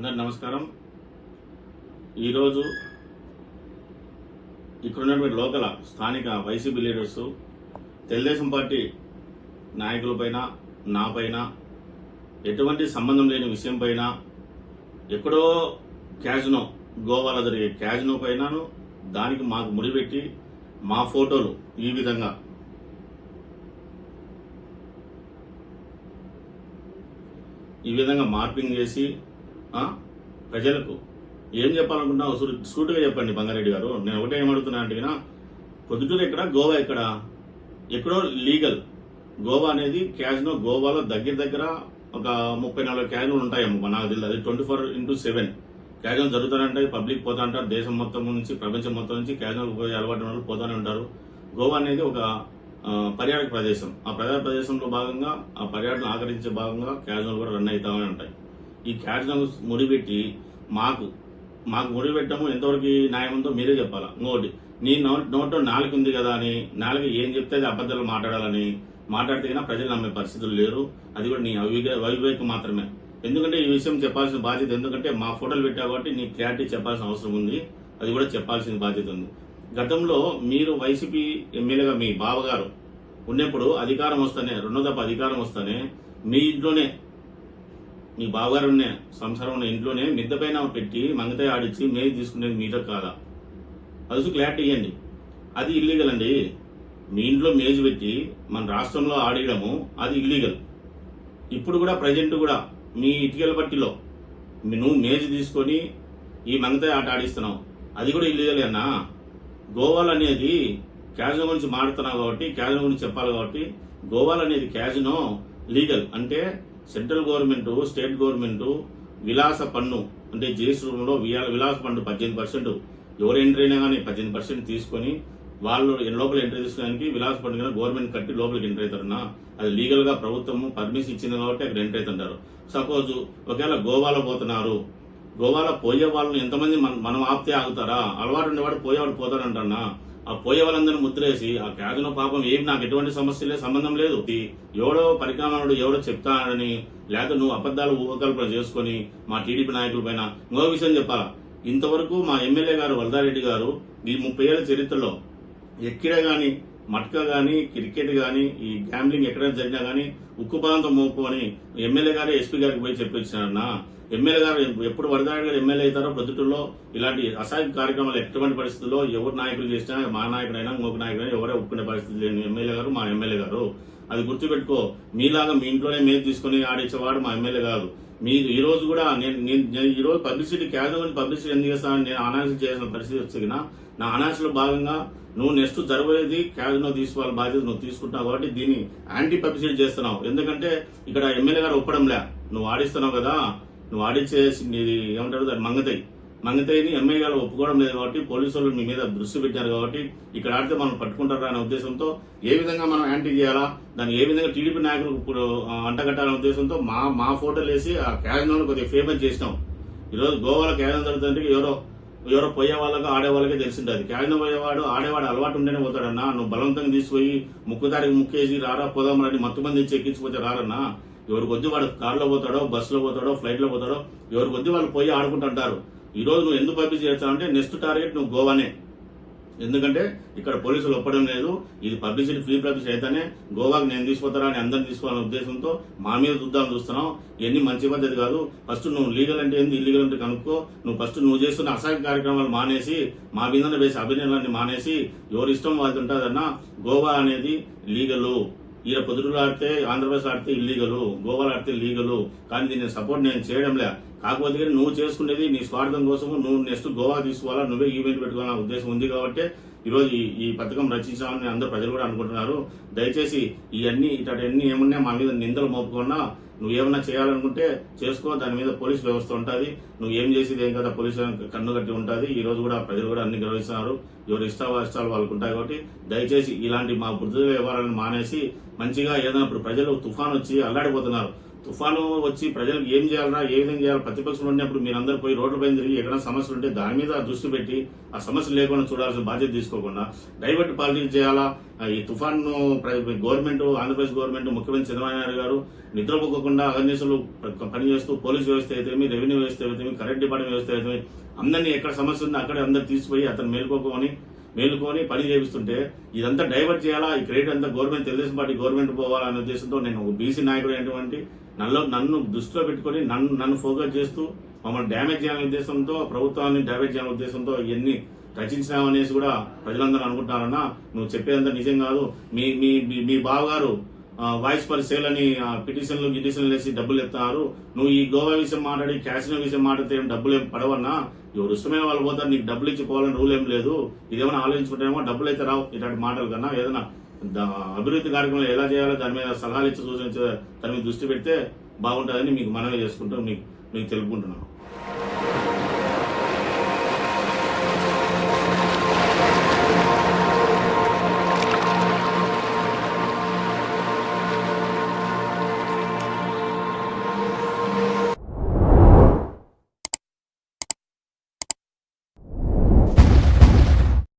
అందరు నమస్కారం. ఈరోజు ఇక్కడున్నటువంటి లోకల్ స్థానిక వైసీపీ లీడర్స్ తెలుగుదేశం పార్టీ నాయకులపైన నాపైన ఎటువంటి సంబంధం లేని విషయం పైన ఎక్కడో క్యాజినో గోవాలో జరిగే క్యాజినో పైనను దానికి మాకు ముడిపెట్టి మా ఫోటోలు ఈ విధంగా మార్పింగ్ చేసి ప్రజలకు ఏం చెప్పాలనుకుంటున్నా సూటుగా చెప్పండి బంగారెడ్డి గారు. నేను ఒకటే ఏమడుగుతున్నా అంటే పొద్దుటూరు ఎక్కడ, గోవా ఎక్కడ? ఎక్కడో లీగల్ గోవా అనేది క్యాజినో. గోవాలో దగ్గర ఒక 30-40 క్యాజినోలు ఉంటాయేమో నాకు తెలియదు. అది 24/7 క్యాజినో జరుగుతానంటే పబ్లిక్ పోతా అంటారు. దేశం మొత్తం నుంచి, ప్రపంచం మొత్తం నుంచి క్యాజినోలు పోయి అలవాటు వాళ్ళు పోతానే ఉంటారు. గోవా అనేది ఒక పర్యాటక ప్రదేశం. ఆ పర్యాటక ప్రదేశంలో భాగంగా, ఆ పర్యాటన ఆకరించే భాగంగా క్యాజినోలు కూడా రన్ అవుతామని ఉంటాయి. ఈ క్యాజినో ముడిపెట్టి మాకు ముడిపెట్టము ఎంతవరకు న్యాయం ఉందో మీరే చెప్పాలా. ఇంకోటి, నీ నోట్లో నాలుగు ఉంది కదా అని నాలుగు ఏం చెప్తే అది అబద్ధాలు మాట్లాడాలని మాట్లాడితే కన్నా ప్రజలు నమ్మే పరిస్థితులు లేరు. అది కూడా నీ అవివేకం మాత్రమే. ఎందుకంటే ఈ విషయం చెప్పాల్సిన బాధ్యత, ఎందుకంటే మా ఫోటోలు పెట్టా కాబట్టి నీ క్లారిటీ చెప్పాల్సిన అవసరం ఉంది. అది కూడా చెప్పాల్సిన బాధ్యత ఉంది. గతంలో మీరు వైసీపీ ఎమ్మెల్యేగా మీ బావగారు ఉన్నప్పుడు అధికారం వస్తానే, రెండో దఫ అధికారం వస్తానే మీ ఇంట్లోనే, మీ బావగారు ఉన్న సంసారం ఉన్న ఇంట్లోనే మిద్ద పైన పెట్టి మంగతాయి ఆడిచ్చి మేజ్ తీసుకునేది మీతో కాదా? అది క్లారిటీ ఇవ్వండి. అది ఇల్లీగల్ అండి. మీ ఇంట్లో మేజ్ పెట్టి మన రాష్ట్రంలో ఆడేయడము అది ఇల్లీగల్. ఇప్పుడు కూడా ప్రజెంట్ కూడా మీ ఇటుకల పట్టిలో నువ్వు మేజ్ తీసుకొని ఈ మంగతాయి ఆట ఆడిస్తున్నావు, అది కూడా ఇల్లీగల్ అన్నా. గోవాలో అనేది క్యాజినో గురించి మాడుతున్నావు కాబట్టి, క్యాజినో గురించి చెప్పాలి కాబట్టి, గోవాలో అనేది క్యాజినో లీగల్. అంటే సెంట్రల్ గవర్నమెంట్, స్టేట్ గవర్నమెంట్ విలాస పన్ను అంటే జీఎస్టీ రూపంలో విలాస పన్ను 18%, ఎవరు ఎంట్రీ అయినా కానీ 18% తీసుకొని వాళ్ళు లోపల ఎంట్రీ తీసుకోవడానికి విలాస పన్ను కింద గవర్నమెంట్ కట్టి లోపలికి ఎంట్రీ అవుతారన్నా. అది లీగల్ గా ప్రభుత్వం పర్మిషన్ ఇచ్చింది కాబట్టి అక్కడ ఎంట్రీ అవుతుంటారు. సపోజ్ ఒకవేళ గోవాలో పోతున్నారు, గోవాలో పోయే వాళ్ళని ఎంతమంది మనం ఆపితే ఆగుతారా? అలవాటు ఉండేవాడు పోయేవాడు పోతాడంటన్నా. ఆ పోయే వాళ్ళందరినీ ముద్రేసి ఆ క్యాజినో పాపం ఏమి నాకు ఎటువంటి సమస్య లేదు, సంబంధం లేదు. ఎవడో పరికరమానుడు ఎవడో చెప్తానని, లేకపోతే నువ్వు అబద్దాలు ఊహకల్పన చేసుకుని మా టీడీపీ నాయకుల పైన. ఇంకో విషయం చెప్పాలా, ఇంతవరకు మా ఎమ్మెల్యే గారు వరదారెడ్డి గారు ఈ 30 ఏళ్ల చరిత్రలో ఎక్కడ గాని, మట్కా గాని, క్రికెట్ గాని, ఈ గ్యాంబ్లింగ్ ఎక్కడైనా జరిగినా గానీ ఉక్కుపాదంతో మోపు అని ఎమ్మెల్యే గారు ఎస్పీ గారికి పోయి చెప్పించారన్నా. ఎమ్మెల్యే గారు ఎప్పుడు వరదారెడ్డి గారు ఎమ్మెల్యే అవుతారో ప్రొద్దుటూరులో ఇలాంటి అసాధ్య కార్యక్రమాలు ఎటువంటి పరిస్థితుల్లో ఎవరు నాయకులు చేసినా, మా నాయకుడైనా ఇంకొక నాయకుడైనా ఎవరే ఒప్పుకునే పరిస్థితి లేని ఎమ్మెల్యే గారు మా ఎమ్మెల్యే గారు. అది గుర్తుపెట్టుకో. మీలాగా మీ ఇంట్లోనే మేలు తీసుకుని ఆడించేవాడు మా ఎమ్మెల్యే గారు. మీరు ఈ రోజు కూడా నేను ఈ రోజు పబ్లిసిటీ క్యాజువల్ పబ్లిసిటీ ఎందుకు చేస్తానని నేను అనాలిసిస్ చేయాల్సిన పరిస్థితి వచ్చినా, నా అనాలిసిస్లో భాగంగా నువ్వు నెక్స్ట్ జరగలేదు క్యాజినో తీసుకోవాలి బాధ్యత నువ్వు తీసుకుంటున్నావు కాబట్టి దీన్ని యాంటీ పబ్లిసిటీ చేస్తున్నావు. ఎందుకంటే ఇక్కడ ఎమ్మెల్యే గారు ఒప్పడంలే, నువ్వు ఆడిస్తున్నావు కదా, నువ్వు ఆడిచ్చేసి నీది ఏమంటారు దాన్ని మంగతాయిని ఎమ్మెల్యే గారు ఒప్పుకోవడం లేదు కాబట్టి పోలీసు వాళ్ళు మీ మీద దృష్టి పెట్టారు కాబట్టి ఇక్కడ ఆడితే మనం పట్టుకుంటారా అనే ఉద్దేశంతో ఏ విధంగా మనం యాంటీ చేయాలా, దాన్ని ఏ విధంగా టీడీపీ నాయకులకు ఇప్పుడు అంటగట్టాలనే ఉద్దేశంతో మా ఫోటోలు వేసి ఆ క్యాజినోని కొద్దిగా ఫేమస్ చేసినాం. ఈరోజు గోవాలో క్యాజినో జరుగుతుంటే ఎవరో పోయే వాళ్ళకి ఆడే వాళ్ళకే తెలిసింటుంది. క్యాజినో పోయేవాడు ఆడేవాడు అలవాటు ఉంటేనే పోతాడన్నా. నువ్వు బలవంతంగా తీసుకుపోయి ముక్కుదారికి ముక్కేసి రారా పోదాం రాని మొత్తం నుంచి ఎక్కించిపోతే రారన్నా. ఎవరి కొద్ది వాడు కారులో పోతాడో, బస్సులో పోతాడో, ఫ్లైట్ లో పోతాడో, ఎవరి కొద్ది వాళ్ళు పోయి ఆడుకుంటుంటారు. ఈ రోజు నువ్వు ఎందుకు పబ్లిసిటీ చేస్తావంటే నెక్స్ట్ టార్గెట్ నువ్వు గోవానే. ఎందుకంటే ఇక్కడ పోలీసులు ఒప్పడం లేదు. ఇది పబ్లిసిటీ ఫ్రీ పబ్లిసిటీ అయితేనే గోవాకి నేను తీసుకుపోతారా అని అందరిని తీసుకోవాలనే ఉద్దేశంతో మా మీద చూస్తున్నాం. ఇవన్నీ మంచి పద్ధతి కాదు. ఫస్ట్ నువ్వు లీగల్ అంటే ఏంది, ఇల్లీగల్ అంటే కనుక్కో. నువ్వు ఫస్ట్ నువ్వు చేస్తున్న అసహాయ కార్యక్రమాలు మానేసి, మా మీద వేసే అభినయాలన్నీ మానేసి, ఎవరి ఇష్టం వాళ్ళకి ఉంటుందన్నా. గోవా అనేది లీగలు. ఈయన పొద్దుటూరు ఆడితే, ఆంధ్రప్రదేశ్ ఆడితే ఇల్లీగలు, గోవాలో ఆడితే లీగలు. కానీ దీన్ని సపోర్ట్ నేను చేయడంలే. కాకపోతే నువ్వు చేసుకునేది నీ స్వార్థం కోసము. నువ్వు నెక్స్ట్ గోవా తీసుకోవాలా, నువ్వే ఈవెంట్ పెట్టుకోవాలనే ఉద్దేశం ఉంది కాబట్టి ఈరోజు ఈ పథకం రచించామని అందరూ ప్రజలు కూడా అనుకుంటున్నారు. దయచేసి ఇవన్నీ ఏమున్నా మా మీద నిందలు మోపుకున్నా నువ్వేమన్నా చేయాలనుకుంటే చేసుకో. దాని మీద పోలీస్ వ్యవస్థ ఉంటుంది. నువ్వు ఏం చేసేది ఏం కదా, పోలీసు కన్ను కట్టి ఉంటుంది. ఈ రోజు కూడా ప్రజలు కూడా అన్ని గౌరవిస్తున్నారు. ఎవరు ఇష్టాలు వాళ్ళకు ఉంటాయి కాబట్టి దయచేసి ఇలాంటి మా బుద్ధి వ్యవహారాలను మానేసి మంచిగా ఏదైనా ఇప్పుడు ప్రజలు తుఫాన్ వచ్చి అల్లాడిపోతున్నారు. తుఫాను వచ్చి ప్రజలకు ఏం చేయాలరా, ఏ విధంగా చేయాలి, ప్రతిపక్షంలో ఉన్నప్పుడు మీరందరూ పోయి రోడ్లపైన తిరిగి ఎక్కడ సమస్యలు ఉంటే దాని మీద దృష్టి పెట్టి ఆ సమస్యలు లేకుండా చూడాల్సిన బాధ్యత తీసుకోకుండా డైవర్ట్ పాలిటిక్స్ చేయాలా. ఈ తుఫాను గవర్నమెంట్, ఆంధ్రప్రదేశ్ గవర్నమెంట్, ముఖ్యమంత్రి చంద్రబాబు నాయుడు గారు నిద్రపోకుండా అహర్నిశలు పనిచేస్తూ పోలీస్ వ్యవస్థ అయితేమి, రెవెన్యూ వ్యవస్థ అయితేమి, కరెంట్ డిపార్ట్మెంట్ వ్యవస్థ అయితేమి అందరినీ ఎక్కడ సమస్య ఉందో అక్కడే అందరు తీసిపోయి అతను మేలుకొని పని చేపిస్తుంటే ఇదంతా డైవర్ట్ చేయాలా, ఈ క్రెడిట్ అంతా గవర్నమెంట్, తెలుగుదేశం పార్టీ గవర్నమెంట్ పోవాలనే ఉద్దేశంతో నేను ఒక బీసీ నాయకుడు అయినటువంటి నన్ను దృష్టిలో పెట్టుకుని నన్ను ఫోకస్ చేస్తూ మమ్మల్ని డ్యామేజ్ చేయాలనే ఉద్దేశంతో, ప్రభుత్వాన్ని డ్యామేజ్ చేయాలనే ఉద్దేశంతో ఇవన్నీ రచించినామనేసి కూడా ప్రజలందరూ అనుకుంటున్నారన్నా. నువ్వు చెప్పేదంతా నిజం కాదు. మీ బావగారు వాయిస్ ఫర్ సేల్ అని పిటిషన్లు వేసి డబ్బులు ఎత్తున్నారు. నువ్వు ఈ గోవా విషయం మాట్లాడి క్యాసినో విషయం మాట్లాడితే ఏం డబ్బులు ఏం పడవన్నా, ఎవరు ఇష్టమైన వాళ్ళు పోతారు, నీకు డబ్బులు ఇచ్చి పోవాలని రూల్ ఏం లేదు. ఇదేమైనా ఆలోచించుకుంటేమో డబ్బులు అయితే రావు. ఇలాంటి మాటలు కన్నా ఏదైనా అభివృద్ధి కార్యక్రమాలు ఎలా చేయాలో దాని మీద సలహాలు ఇచ్చి సూచించే దాని మీద దృష్టి పెడితే బాగుంటుందని మీకు మనవి చేసుకుంటూ మీకు తెలుపుకుంటున్నాను.